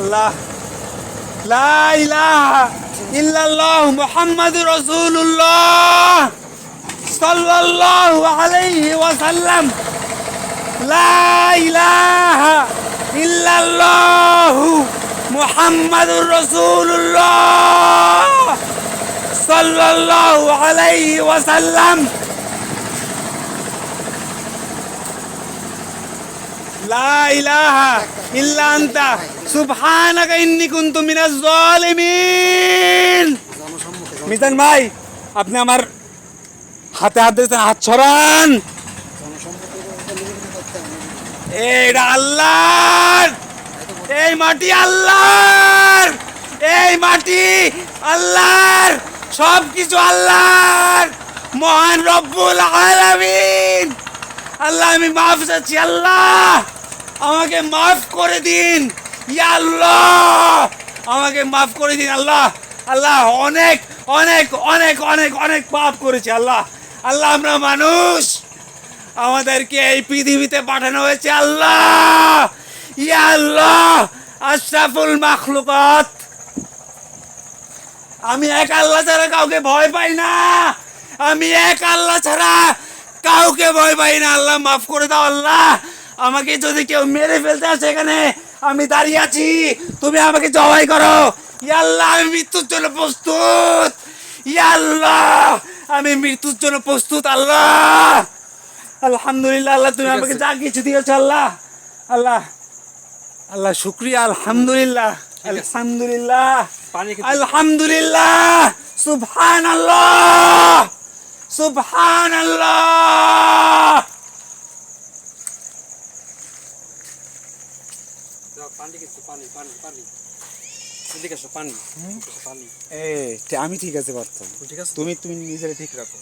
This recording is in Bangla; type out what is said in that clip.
আল্লাহ লা ইলাহা ইল্লাল্লাহ মুহাম্মাদুর রাসূলুল্লাহ সাল্লাল্লাহু আলাইহি ওয়াসাল্লাম লা ইলাহা ইল্লাল্লাহ মুহাম্মাদুর রাসূলুল্লাহ সাল্লাল্লাহু আলাইহি ওয়াসাল্লাম লা ইলাহা ইল্লা আনতা সুবহানাকা ইন্নী কুনতু মিনাজ জালিমিন। মিজান ভাই, আপনি আমার হাতে হাত দিয়েছেন, হাত ছড়ান। এইটা আল্লাহর, এই মাটি আল্লাহর, এই মাটি আল্লাহর, সব কিছু আল্লাহর, মহান রব্বুল আলামিন। আল্লাহ আমি মাফ চাচ্ছি, আল্লাহ আমাকে মাফ করে দিন, ইয়া আল্লাহ আমাকে মাফ করে দিন। আল্লাহ আল্লাহ অনেক অনেক অনেক অনেক অনেক পাপ করেছি আল্লাহ। আল্লাহ আমরা মানুষ, আমাদেরকে এই পৃথিবীতে পাঠানো হয়েছে আল্লাহ, ইয়া আল্লাহ আশরাফুল মাখলুকাত। আমি এক আল্লাহ ছাড়া কাউকে ভয় পাই না, আমি এক আল্লাহ ছাড়া কাউকে ভয় পাই না। আল্লাহ মাফ করে দাও আল্লাহ, আমাকে যদি কেউ মেরে ফেলতে আসে এখানে আমি দাঁড়িয়ে আছি, তুমি আমাকে জবাই করো। ইয়া আল্লাহ আমি মৃত্যুর জন্য প্রস্তুত, ইয়া আল্লাহ আমি মৃত্যুর জন্য প্রস্তুত। আল্লাহ আলহামদুলিল্লাহ, আল্লাহ তুমি আমাকে যা কিছু দিয়েছো আল্লাহ, আল্লাহ আল্লাহ শুকরিয়া। আলহামদুলিল্লাহ আলহামদুলিল্লাহ আলহামদুলিল্লাহ সুবহানাল্লাহ সুবহানাল্লাহ। আমি ঠিক আছে পারতাম, তুমি নিজের ঠিক রাখো।